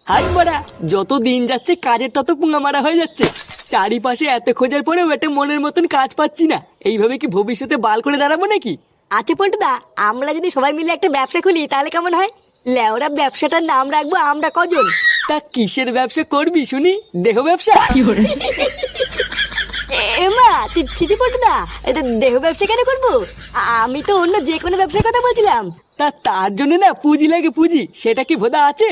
হাট বাড়া, যত দিন যাচ্ছে কাজের তত পুঙ্গা মারা হয়ে যাচ্ছে। চারিপাশে এত খোঁজার পরেও একটা মনের মতন কাজ পাচ্ছি না। এইভাবে কি ভবিষ্যতে বাল করে দাঁড়াবো নাকি? আচ্ছা পল্টুদা, আমরা যদি সবাই মিলে একটা ব্যবসা খুলি তাহলে কেমন হয়? লেওরা ব্যবসাটার নাম রাখবো আমরা কজন। তা কিসের ব্যবসা করবি শুনি? দেহ ব্যবসা? এমা ছিচি পল্টুদা, এটা দেহ ব্যবসা কেন করবো? আমি তো অন্য যে কোনো ব্যবসার কথা বলছিলাম। তা তার জন্য না পুঁজি লাগে, পুঁজি। সেটা কি ভোদা আছে?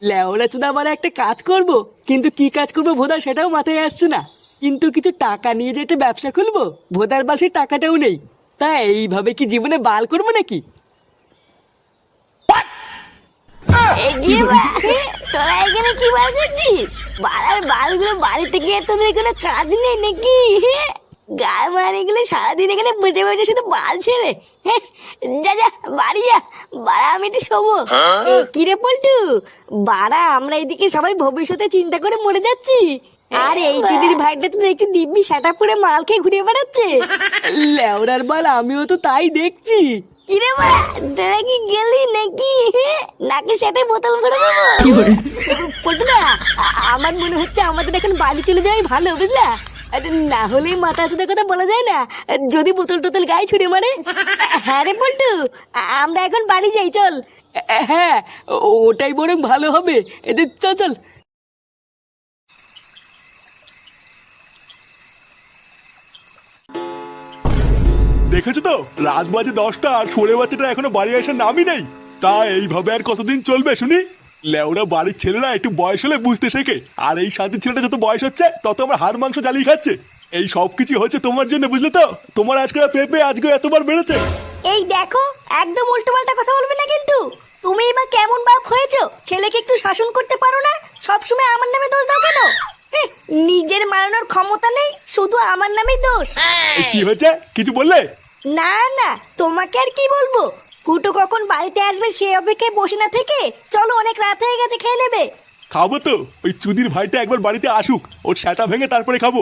লেওরা চুদা মানে একটা কাজ করব, কিন্তু কি কাজ করবো ভোদা সেটাও মাথায় আসছে না। কিন্তু কিছু টাকা নিয়ে যে একটা ব্যবসা খুলবো, ভোদার বাল সেই টাকাটাও নেই। তা এইভাবে কি জীবনে বাল করবো নাকি? এগিয়ে বা, তোরা এখানে কি বার করছিস? বাড়ার বালগুলো বাড়িতে গিয়ে তোদের কোনো কাজ নেই নাকি? গায়ে মার এগুলো সারাদিন এখানে বসে বসে শুধু বাল ছেড়ে। যা যা বাড়ি যা, বাড়া আমি একটু শোবো। কিরে পল্টু, বাড়া আমরা এদিকে সবাই ভবিষ্যতে চিন্তা করে মরে যাচ্ছি, আর এই চুদির ভাইটা তো দেখছি দিব্যি সাটা পুরে মাল খেয়ে ঘুরে বেড়াচ্ছে। লেওরার বাল, আমিও তো তাই দেখছি। কিরে বা, তোরা কি গেলি নাকি? নাকি সেটাই বোতল ভরে দেবো? পল্টুদা, আমার মনে হচ্ছে আমাদের এখন বাড়ি চলে যাওয়াই ভালো, বুঝলা? না হলে মাথা চুদের কথা বলা যায় না, যদি বোতল টোতল গায়ে ছুড়ে মারে। হ্যাঁ রে পল্টু, আমরা এখন বাড়ি যাই, চল। হ্যাঁ, ওটাই বরং ভালো হবে। এদের চল চল। দেখেছো তো, রাত বাজে 10টা আর সরে বাচ্চাটা এখনো বাড়ি আসার নামই নেই। তা এইভাবে আর কতদিন চলবে শুনি? লেওরা বাড়ির ছেলেরা একটু বয়স হলে বুঝতে শেখে, আর এই শান্তির ছেলেটা যত বয়স হচ্ছে তত আমার হাড় মাংস জ্বালিয়ে খাচ্ছে। এই সব কিছু হচ্ছে তোমার জন্য, বুঝলে তো? তোমার আজকে পেঁপে আজকে এতবার বেড়েছে। এই দেখো, একদম উল্টো পাল্টা কথা বলবে না কিন্তু। তুমি এবার কেমন বাপ হয়েছো? ছেলেকে একটু শাসন করতে পারো না? সবসময় আমার নামে দোষ দাও কেন? নিজের মারানোর ক্ষমতা নেই, শুধু আমার নামেই দোষ। এই কি হয়েছে, কিছু বললে? না না, তোমাকে আর কি বলবো। ফুটো কখন বাড়িতে আসবে সে অপেক্ষায় বসে না থেকে চলো, অনেক রাত হয়ে গেছে, খেয়ে নেবে। খাবো তো, ওই চুদির ভাইটা একবার বাড়িতে আসুক, ওর সেটা ভেঙে তারপরে খাবো।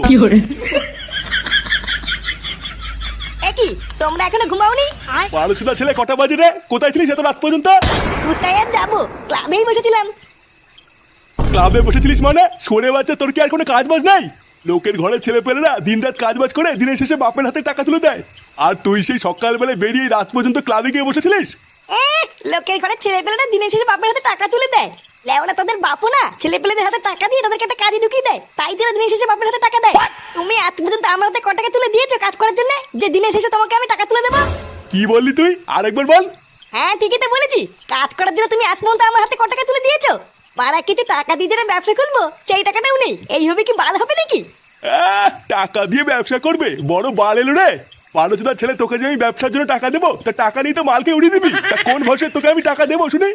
একই, তোমরা এখনো ঘুমাওনি? 12টা ছেলে কটা বাজে রে? কোথায় ছিলিস এত রাত পর্যন্ত? কোথায় আর যাবো, ক্লাবেই বসেছিলাম। ক্লাবে বসেছিলিস মানে? সরে বাচ্চা, তোর কি আর কোনো কাজ বাজ নাই? লোকের ঘরে ছেলে পেলেরা দিন রাত কাজ বাজ করে দিনের শেষে বাপের হাতে টাকা তুলে দেয়, আর তুই সেই সকালবেলায় বেরিয়ে রাত পর্যন্ত ক্লাবে গিয়ে বসেছিলিস? লোকের ঘরে ছেলে পেলেরা দিনের শেষে বাপের হাতে টাকা তুলে দেয়? লেওনা তাদের বাপও না ছেলে পেলেদের হাতে টাকা দিয়ে তাদেরকে একটা কাজে ঢুকিয়ে দেয়, তাই তারা দিনের শেষে বাপের হাতে টাকা দেয়। তুমি আজ পর্যন্ত আমার হাতে ক টাকা তুলে দিয়েছো কাজ করার জন্য, যে দিনের শেষে তোমাকে আমি টাকা তুলে দেবো? কি বললি তুই? আরেকবার বল। হ্যাঁ ঠিকই তো বলেছি, কাজ করার জন্য তুমি আজ পর্যন্ত আমার হাতে ক টাকা তুলে দিয়েছো? মারা কিছু টাকা দিয়ে যেন ব্যবসা খুলবো সেই টাকাটাও নেই, এইভাবে কি বাল হবে নাকি? টাকা দিয়ে ব্যবসা করবে? বড় বাল এলো রে। 12টা ছেলে, তোকে যে আমি ব্যবসার জন্য টাকা দেবো, তা টাকা নিয়ে তো মালকে উড়িয়ে দিবি। তা কোন ভরসে তোকে আমি টাকা দেবো শুনি?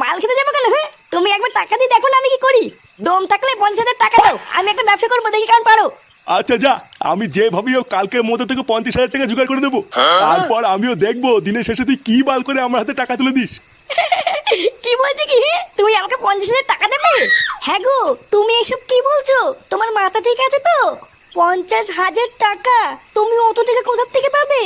মাল খেতে যাবো কেন? হ্যাঁ, তুমি একবার টাকা দিয়ে দেখো না আমি কি করি। দম থাকলে 50,000 টাকা দাও, আমি একটা ব্যবসা করবো, দেখি কেমন পারো। আচ্ছা যা, আমি যে ভাবি হোক কালকের মধ্যে থেকে 50,000 টাকা জোগাড় করে দেবো। তারপর আমিও দেখবো দিনের শেষে তুই কি বাল করে আমার হাতে টাকা তুলে দিস। কি বলছো কি? তুমি আমাকে 50,000 টাকা দেবে? হ্যাঁ গো, তুমি এসব কি বলছো? তোমার মাথা ঠিক আছে তো? 50,000 টাকা তুমি অত টাকা কোথা থেকে পাবে?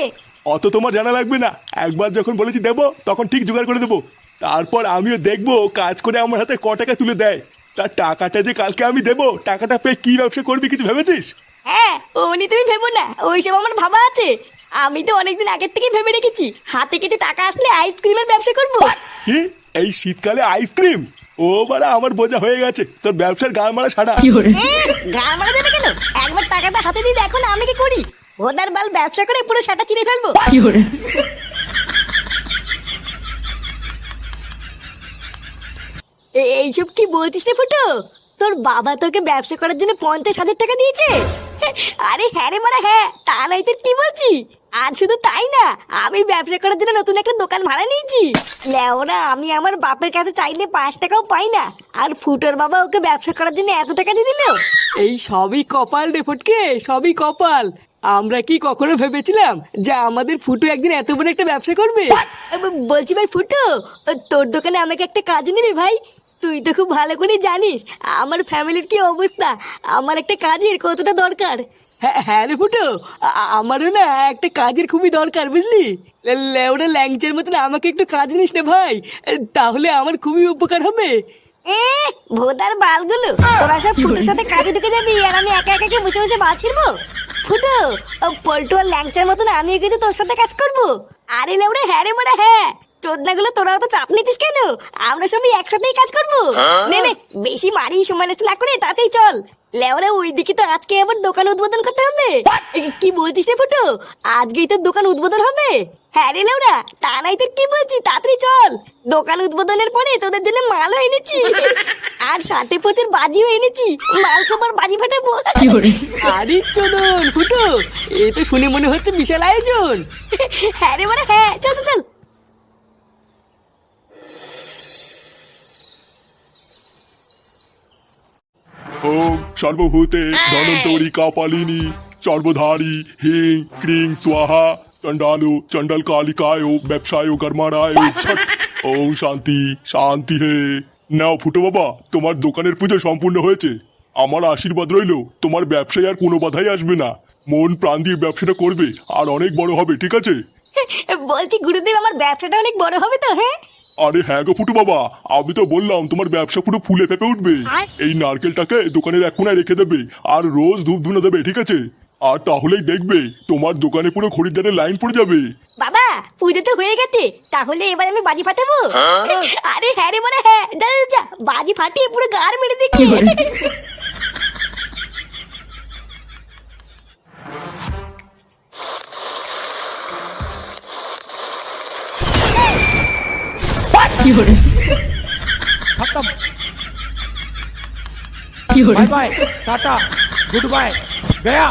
অত তোমার জানা লাগবে না, একবার যখন বলেছি দেবো তখন ঠিক জোগাড় করে দেবো। তারপর আমিও দেখবো কাজ করে আমার হাতে ক টাকা তুলে দেয়। তার টাকাটা যে কালকে আমি দেবো, টাকাটা পেয়ে কি ব্যবসা করবি কিছু ভেবেছিস? হ্যাঁ, ওনি তুমি ভেবো না, ওইসব আমার ভাবা আছে। আমি তো অনেকদিন আগের থেকে ভেবে রেখেছি, হাতে কিছু টাকা আসলে আইসক্রিমের ব্যবসা করবো। কি এই শীতকালে আইসক্রিম? ও বাড়া, আমার বোঝা হয়ে গেছে তোর ব্যবসার গাল মারা ছাড়া। গান মারা যাবে কেন? একবার টাকাটা হাতে দিয়ে দেখো না আমি কি করি। ওদার বাল ব্যবসা করে পুরো সাটা চিরে ফেলবো। এইসব কি বলছিস রে ফুটো? তোর বাবা তোকে ব্যবসা করার জন্য 50,000 টাকা দিয়েছে? আরে হ্যাঁ রে মারা, হ্যাঁ, তা নাই তোর কি বলছি। আর শুধু তাই না, আমি ব্যবসা করার জন্য নতুন একটা দোকান ভাড়া নিয়েছি। লেওরা, আমি আমার বাপের কাছে চাইলে 5 টাকাও পাই না, আর ফুটোর বাবা ওকে ব্যবসা করার জন্য এত টাকা দিয়ে দিল। এই সবই কপাল রে ফটকে, সবই কপাল। আমরা কি কখনো ভেবেছিলাম যে আমাদের ফুটু একদিন এত বড় একটা ব্যবসা করবে? বলছি ভাই ফুটো, তোর দোকানে আমাকে একটা কাজ নিবি ভাই? তুই তো খুব ভালো করে জানিস আমার ফ্যামিলির কি অবস্থা, আমার একটা কাজের কতটা দরকার। হ্যাঁ হ্যাঁ রে ফুটো, আমারও না একটা কাজের খুবই দরকার, বুঝলি? ওটা ল্যাংচের মতন আমাকে একটু কাজ নিস না ভাই, তাহলে আমার খুবই উপকার হবে। এ ভোদার বালগুলো, তোরা সব ফুটোর সাথে কাজে ঢুকে যাবি আর আমি একা একা কি বসে বসে বাল ছিড়বো? ফুটো, ও পল্টু আর ল্যাংচার মতন আমিও কিন্তু তোর সাথে কাজ করবো। আরে লেউড়ে হ্যাঁ রে মোড়া হ্যাঁ, চোদনাগুলো তোরাও তো চাপ নিতিস কেন? আমরা সবাই একসাথেই কাজ করবো। নে নে, বেশি মারি সময় নষ্ট না করে তাতেই চল। লেওরা ওইদিকে তো আজকে আবার দোকান উদ্বোধন করতে হবে। কি বলছিস রে ফুটো, আজকেই তোর দোকান উদ্বোধন হবে? হ্যাঁ রে লেওরা, তা নাই তোর কি বলছি, তাড়াতাড়ি চল। দোকান উদ্বোধনের পরে তোদের জন্য মালও এনেছি আর সাথে প্রচুর বাজিও এনেছি, মাল খাবার বাজি ফাটাবো। আরে চোদন ফুটো, এ তো শুনে মনে হচ্ছে বিশাল আয়োজন। হ্যাঁ রে মানে হ্যাঁ, চল চল চল। ওম সর্বভূতে ধনন্তরী কাপালিনী সর্বধারী হিং ক্রিং স্বাহা চণ্ডালু চণ্ডাল কালিকায় ব্যবসায় কর্মারায় ছট। ওম শান্তি শান্তি হে। নাও ফুটো বাবা, তোমার দোকানের পুজো সম্পূর্ণ হয়েছে। আমার আশীর্বাদ রইলো, তোমার ব্যবসায় আর কোনো বাধাই আসবে না। মন প্রাণ দিয়ে ব্যবসাটা করবে আর অনেক বড় হবে, ঠিক আছে? বলছি গুরুদেব, আমার ব্যবসাটা অনেক বড় হবে তো? হ্যাঁ আরে হ্যাঁ গো ফুটু বাবা, আমি তো বললাম তোমার ব্যবসা পুরো ফুলে ফেপে উঠবে। এই নারকেলটাকে দোকানের এক কোনায় রেখে দেবে আর রোজ ধূপ ধুনা দেবে, ঠিক আছে? আর তাহলেই দেখবে তোমার দোকানে পুরো খরিদ্দারের লাইন পড়ে যাবে। বাবা, পুজো তো হয়ে গেছে, তাহলে এবার আমি বাজি ফাটাবো। আরে হ্যাঁ রে মানে হ্যাঁ, যা যা যা, বাজি ফাটিয়ে পুরো গার মেরে দেখি। खत्म bye bye tata goodbye गया